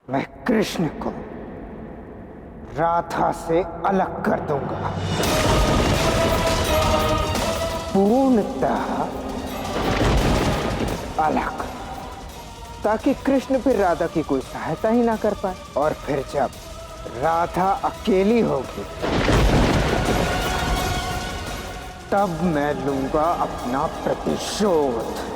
मैं कृष्ण को राधा से अलग कर दूंगा, पूर्णतः अलग, ताकि कृष्ण फिर राधा की कोई सहायता ही ना कर पाए। और फिर जब राधा अकेली होगी तब मैं लूंगा अपना प्रतिशोध।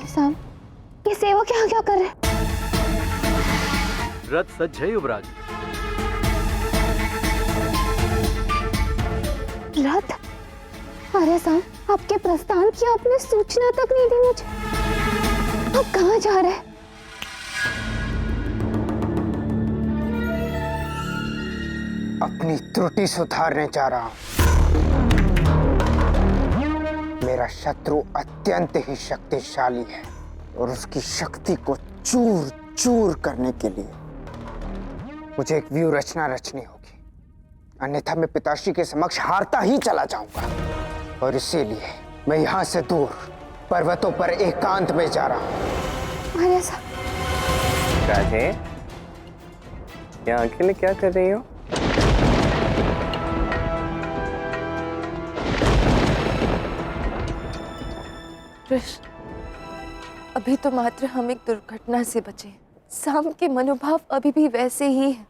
साहब, ये सेवक यहाँ क्या कर रहे हैं? रथ सज है युवराज। रथ? अरे साहब, आपके प्रस्थान की आपने सूचना तक नहीं दी मुझे। आप कहाँ जा रहे हैं? अपनी त्रुटि सुधारने जा रहा हूं। मेरा शत्रु अत्यंत ही शक्तिशाली है और उसकी शक्ति को चूर चूर करने के लिए मुझे एक व्यूह रचना रचनी होगी, अन्यथा मैं पिताश्री के समक्ष हारता ही चला जाऊंगा। और इसीलिए मैं यहां से दूर पर्वतों पर एकांत में जा रहा हूं। अरे साहब, राधे, यहाँ अकेले क्या कर रही हो? कृष्ण, अभी तो मात्र हम एक दुर्घटना से बचे हैं। साम के मनोभाव अभी भी वैसे ही हैं।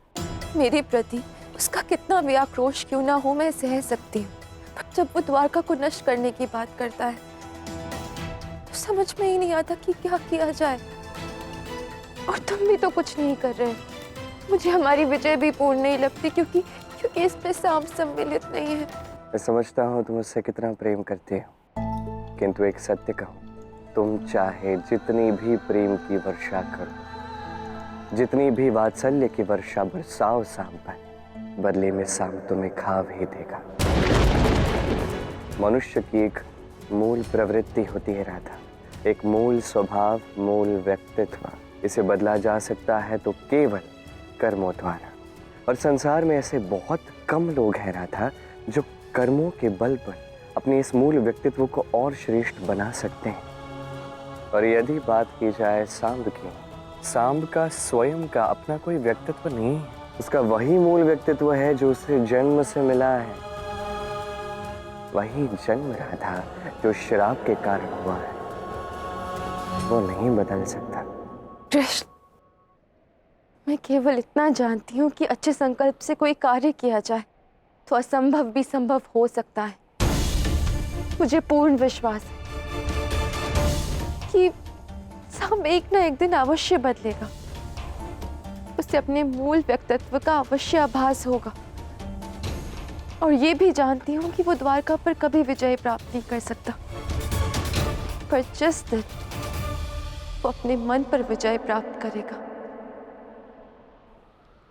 मेरे प्रति उसका कितना भी आक्रोश क्यों ना हो, मैं सह सकती हूँ, पर जब वो द्वारका को नष्ट करने की बात करता है तो समझ में ही नहीं आता कि क्या किया जाए। और तुम भी तो कुछ नहीं कर रहे। मुझे हमारी विजय भी पूर्ण नहीं लगती, क्योंकि इसमें साम सम्मिलित नहीं है। मैं समझता हूँ तुम उससे कितना प्रेम करती हो, किंतु एक सत्य कहूं, तुम चाहे जितनी भी प्रेम की वर्षा करो, जितनी भी वात्सल्य की वर्षा बरसाओ साम पर, बदले में साम तुम्हें खा भी देगा। मनुष्य की एक मूल प्रवृत्ति होती है राधा, एक मूल स्वभाव, मूल व्यक्तित्व। इसे बदला जा सकता है तो केवल कर्मों द्वारा। और संसार में ऐसे बहुत कम लोग हैं राधा, जो कर्मों के बल पर अपने इस मूल व्यक्तित्व को और श्रेष्ठ बना सकते हैं। और यदि बात की जाए सांब की, सांब का स्वयं का अपना कोई व्यक्तित्व नहीं है। उसका वही मूल व्यक्तित्व है जो उसे जन्म से मिला है, वही जन्म राधा जो श्राप के कारण हुआ है, वो नहीं बदल सकता। कृष्ण, मैं केवल इतना जानती हूँ कि अच्छे संकल्प से कोई कार्य किया जाए तो असंभव भी संभव हो सकता है। मुझे पूर्ण विश्वास है कि साम एक ना एक दिन अवश्य बदलेगा। उसे अपने मूल व्यक्तित्व का अवश्य आभास होगा। और ये भी जानती हूँ कि वो द्वारका पर कभी विजय प्राप्त नहीं कर सकता, पर जिस दिन वो अपने मन पर विजय प्राप्त करेगा,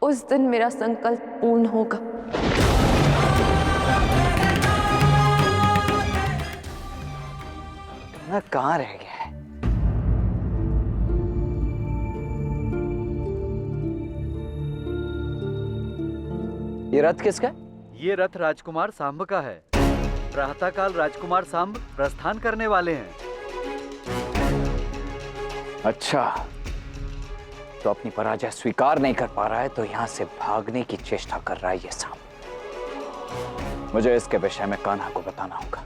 उस दिन मेरा संकल्प पूर्ण होगा। कहाँ रह गया है? ये रथ किसका है? ये रथ राजकुमार सांब का है। प्रातःकाल राजकुमार सांब प्रस्थान करने वाले हैं। अच्छा, तो अपनी पराजय स्वीकार नहीं कर पा रहा है, तो यहां से भागने की चेष्टा कर रहा है ये सांब। मुझे इसके विषय में कान्हा को बताना होगा।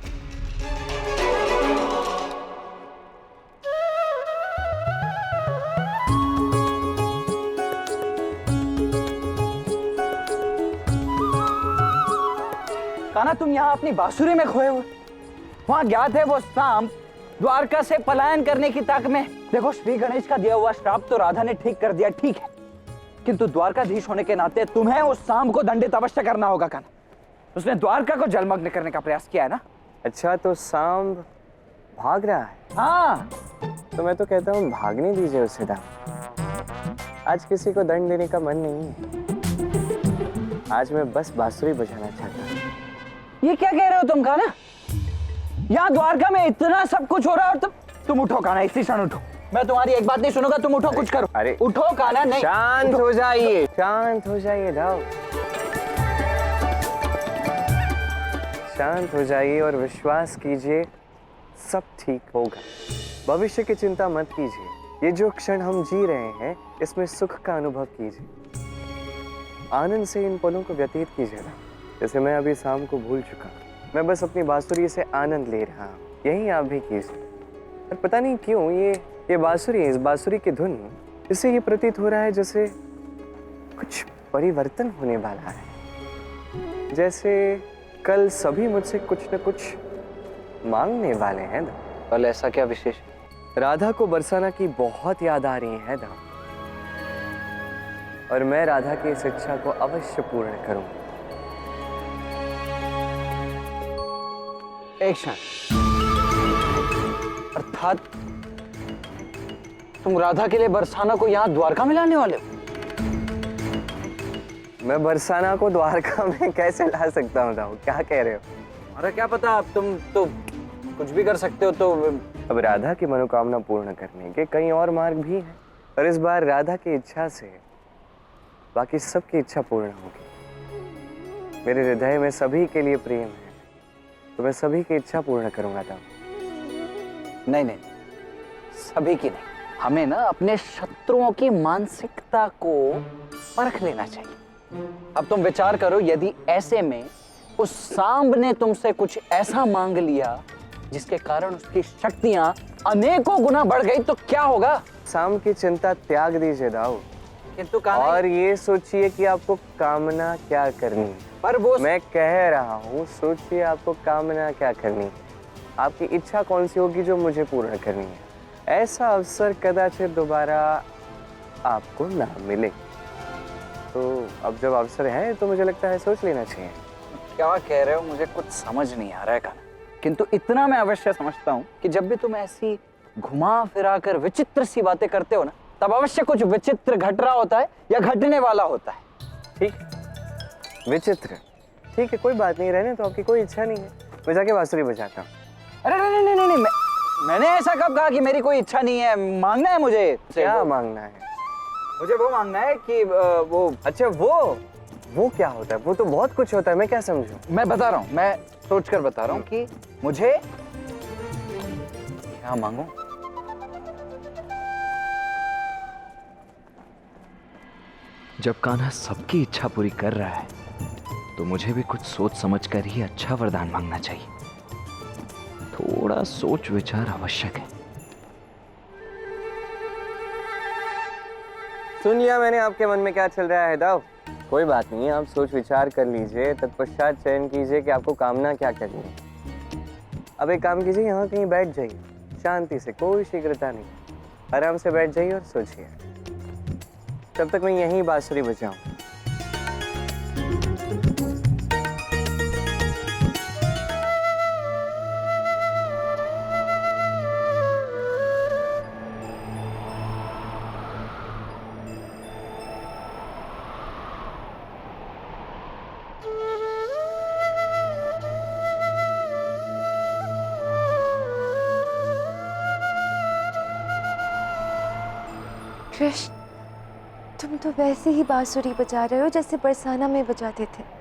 कान्हा, तुम यहाँ अपनी बांसुरी में खोए हुए, वहां ज्ञात है वो सांब द्वारका से पलायन करने की ताक में। देखो, श्री गणेश का दिया हुआ श्राप तो राधा ने ठीक कर दिया, ठीक है, किंतु द्वारकाधीश होने के नाते तुम्हें उस सांब को दंडित अवश्य करना होगा। कान्हा, उसने द्वारका को जलमग्न करने का प्रयास किया है ना? अच्छा, तो सांब भाग रहा है? हाँ। तो मैं तो कहता हूँ भागने दीजिए उसे दाम। आज किसी को दंड देने का मन नहीं है। आज मैं बस बांसुरी बजाना चाहता हूँ। ये क्या कह रहे हो तुम कान्हा? यहाँ द्वारका में इतना सब कुछ हो रहा है और तुम उठो कान्हा, इसी क्षण उठो। मैं तुम्हारी एक बात नहीं सुनूंगा, तुम उठो, कुछ करो। अरे उठो कान्हा, नहीं। शांत हो जाइए, शांत हो जाइए दाऊ, शांत हो जाइए और विश्वास कीजिए सब ठीक होगा। भविष्य की चिंता मत कीजिए, ये जो क्षण हम जी रहे हैं इसमें सुख का अनुभव कीजिए, आनंद से इन पलों को व्यतीत कीजिए ना, जैसे मैं अभी शाम को भूल चुका। मैं बस अपनी बांसुरी से आनंद ले रहा हूँ, यही आप भी कीजिए। और पता नहीं क्यों ये बांसुरी, इस बांसुरी की धुन, इससे ये प्रतीत हो रहा है जैसे कुछ परिवर्तन होने वाला है, जैसे कल सभी मुझसे कुछ न कुछ मांगने वाले हैं। कल ऐसा क्या विशेष? राधा को बरसाना की बहुत याद आ रही है दाऊ, और मैं राधा की इस इच्छा को अवश्य पूर्ण करूंगा। एक क्षण, अर्थात तुम राधा के लिए बरसाना को यहाँ द्वारका में लाने वाले हो? मैं बरसाना को द्वारका में कैसे ला सकता हूँ दाऊ, क्या कह रहे हो? अरे क्या पता, अब तुम तो कुछ भी कर सकते हो। तो अब राधा की मनोकामना पूर्ण करने के कई और मार्ग भी हैं, और इस बार राधा की इच्छा से बाकी सबकी इच्छा पूर्ण होगी। मेरे हृदय में सभी के लिए प्रेम है, तो मैं सभी की इच्छा पूर्ण करूंगा दाऊ। नहीं नहीं, सभी की नहीं, हमें ना अपने शत्रुओं की मानसिकता को परख लेना चाहिए। अब तुम विचार करो, यदि ऐसे में उस सांब ने तुमसे कुछ ऐसा मांग लिया जिसके कारण उसकी शक्तियां अनेकों गुना बढ़ गई, तो क्या होगा? शाम की चिंता त्याग दीजिए दाऊ, किंतु और ये सोचिए कि आपको कामना क्या करनी है। पर वो मैं कह रहा हूँ, सोचिए आपको कामना क्या करनी है, आपकी इच्छा कौन सी होगी जो मुझे पूर्ण करनी है। ऐसा अवसर कदाचित दोबारा आपको ना मिले, तो अब जब अवसर है तो मुझे लगता है सोच लेना चाहिए। क्या कह रहे हो, मुझे कुछ समझ नहीं आ रहा है कान्हा, किंतु इतना मैं अवश्य समझता हूँ कि जब भी तुम ऐसी घुमा फिरा कर विचित्र सी बातें करते हो ना, तब अवश्य कुछ विचित्र घट रहा होता है या घटने वाला होता है। ठीक, विचित्र, ठीक है, कोई बात नहीं, रहने तो आपकी कोई इच्छा नहीं है, मैं जाके बांसुरी बजाता हूँ। अरे नहीं नहीं नहीं, नहीं मैंने ऐसा कब कहा कि मेरी कोई इच्छा नहीं है? मांगना है मुझे। क्या मांगना है? मुझे वो मांगना है कि वो, अच्छा वो क्या होता है? वो तो बहुत कुछ होता है, मैं क्या समझूं? मैं बता रहा हूँ, मैं सोचकर बता रहा हूँ कि मुझे क्या मांगूं। जब कान्हा सबकी इच्छा पूरी कर रहा है तो मुझे भी कुछ सोच समझ कर ही अच्छा वरदान मांगना चाहिए। थोड़ा सोच विचार आवश्यक है। सुन लिया मैंने आपके मन में क्या चल रहा है दाऊ। कोई बात नहीं, आप सोच विचार कर लीजिए, तत्पश्चात चयन कीजिए कि आपको कामना क्या करनी है। अब एक काम कीजिए, यहाँ कहीं बैठ जाइए शांति से, कोई शीघ्रता नहीं, आराम से बैठ जाइए और सोचिए, तब तक मैं यहीं बांसुरी बजाऊं। कृष्ण, तुम तो वैसे ही बांसुरी बजा रहे हो जैसे बरसाना में बजाते थे।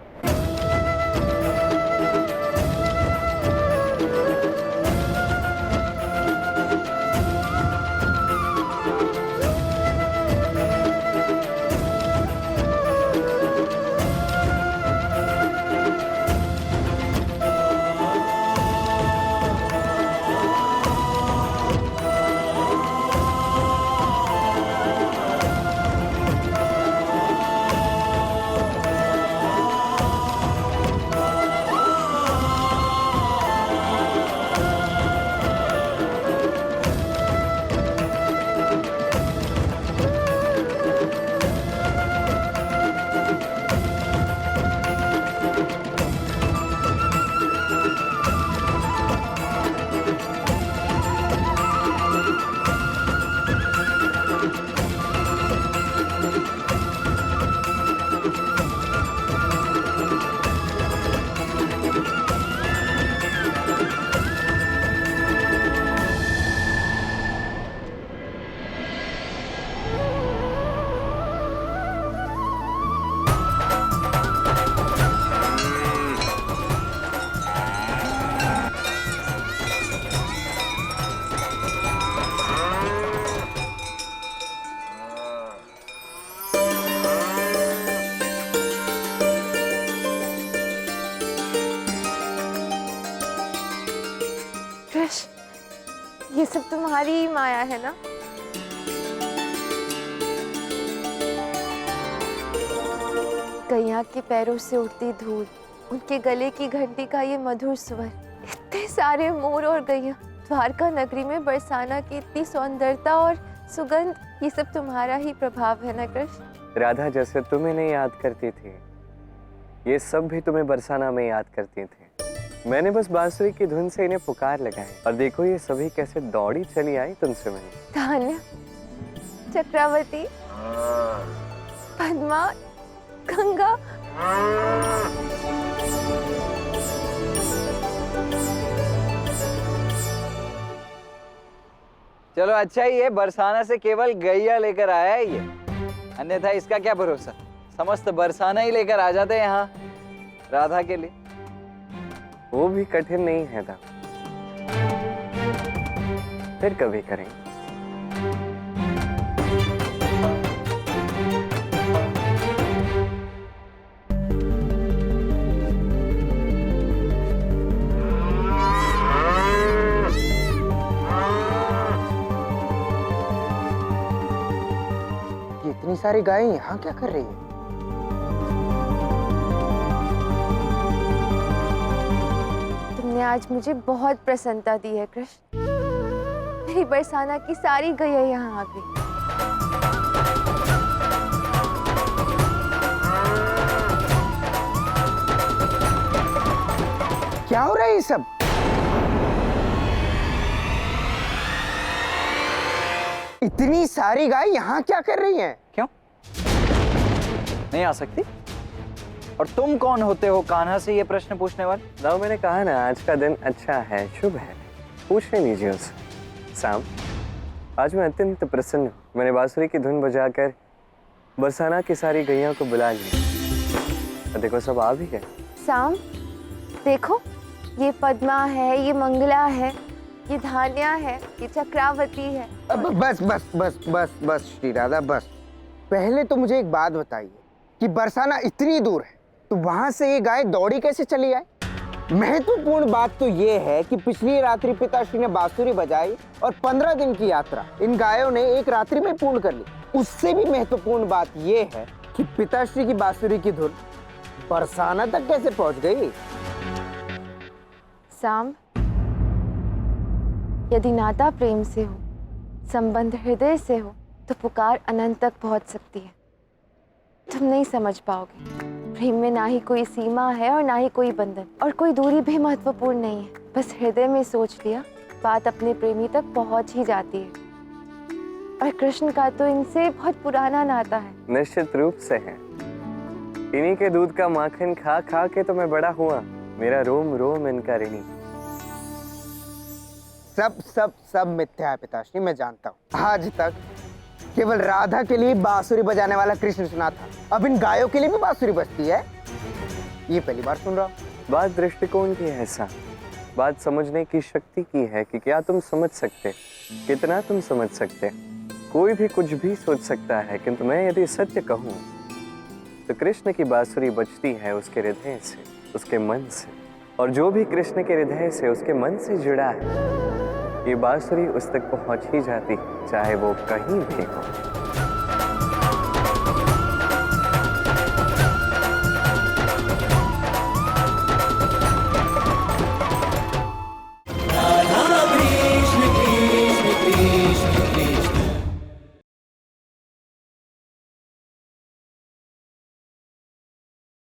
तुम्हारी ही माया है ना? गैया के पैरों से उठती धूल, उनके गले की घंटी का ये मधुर स्वर, इतने सारे मोर और गैया, द्वारका नगरी में बरसाना की इतनी सौंदर्यता और सुगंध, ये सब तुम्हारा ही प्रभाव है ना कृष्ण? राधा जैसे तुम इन्हें याद करती थी, ये सब भी तुम्हें बरसाना में याद करती थी। मैंने बस बांसुरी की धुन से इन्हें पुकार लगाई और देखो ये सभी कैसे दौड़ी चली आई तुमसे मिलने। तान्या, चक्रवर्ती, पद्मा, गंगा, चलो अच्छा ही है, बरसाना से केवल गैया लेकर आया है ये, अन्यथा इसका क्या भरोसा, समस्त बरसाना ही लेकर आ जाते यहाँ राधा के लिए। वो भी कठिन नहीं है था, फिर कभी करेंगे। ये इतनी सारी गायें यहाँ क्या कर रही है? तुमने आज मुझे बहुत प्रसन्नता दी है कृष्ण। मेरी बरसाना की सारी गैया यहाँ आ गई। क्या हो रहा है ये सब? इतनी सारी गाय यहाँ क्या कर रही हैं? क्यों नहीं आ सकती? और तुम कौन होते हो कान्हा से ये प्रश्न पूछने वाले? लाओ, मैंने कहा ना आज का दिन अच्छा है, शुभ है, पूछने लीजिए उससे। साम, आज मैं अत्यंत प्रसन्न हूँ। मैंने बांसुरी की धुन बजाकर बरसाना की सारी गैया को बुला लिया। देखो सब आ भी गए। साम, देखो ये पद्मा है, ये मंगला है, ये धान्या है, ये चक्रावती है। अब बस बस बस बस बस श्री राधा बस। पहले तो मुझे एक बात बताइए कि बरसाना इतनी दूर है तो वहां से ये गाय दौड़ी कैसे चली आई? महत्वपूर्ण बात तो ये है कि पिछली रात्रि पिताश्री ने बांसुरी बजाई और 15 दिन की यात्रा इन गायों ने एक रात्रि में पूर्ण कर ली। उससे भी महत्वपूर्ण बात ये है कि पिताश्री की बांसुरी की धुन बरसाना तक कैसे पहुंच गई? साम, यदि नाता प्रेम से हो, संबंध हृदय से हो, तो पुकार अनंत तक पहुंच सकती है। तुम नहीं समझ पाओगे। प्रेम में ना ही कोई सीमा है और ना ही कोई बंधन, और कोई दूरी भी महत्वपूर्ण नहीं है। बस हृदय में सोच लिया, बात अपने प्रेमी तक पहुंच ही जाती है। और कृष्ण का तो इनसे बहुत पुराना नाता है। निश्चित रूप से है। इन्हीं के दूध का माखन खा खा के तो मैं बड़ा हुआ। मेरा रोम रोम इनका ऋणी। सब सब सब मिथ्या है पिताश्री, मैं जानता हूँ। आज तक केवल राधा के लिए बांसुरी बजाने वाला कृष्ण सुना था, अब इन गायों के लिए भी बांसुरी बजती है, ये पहली बार सुन रहा हूँ। बात दृष्टिकोण की है ऐसा, बात समझने की शक्ति की है कि क्या तुम समझ सकते, कितना तुम समझ सकते। कोई भी कुछ भी सोच सकता है, किंतु मैं यदि सत्य कहूँ तो कृष्ण की बांसुरी बजती है उसके हृदय से, उसके मन से, और जो भी कृष्ण के हृदय से, उसके मन से जुड़ा है, ये बांसुरी उस तक पहुंच ही जाती, चाहे वो कहीं भी हो।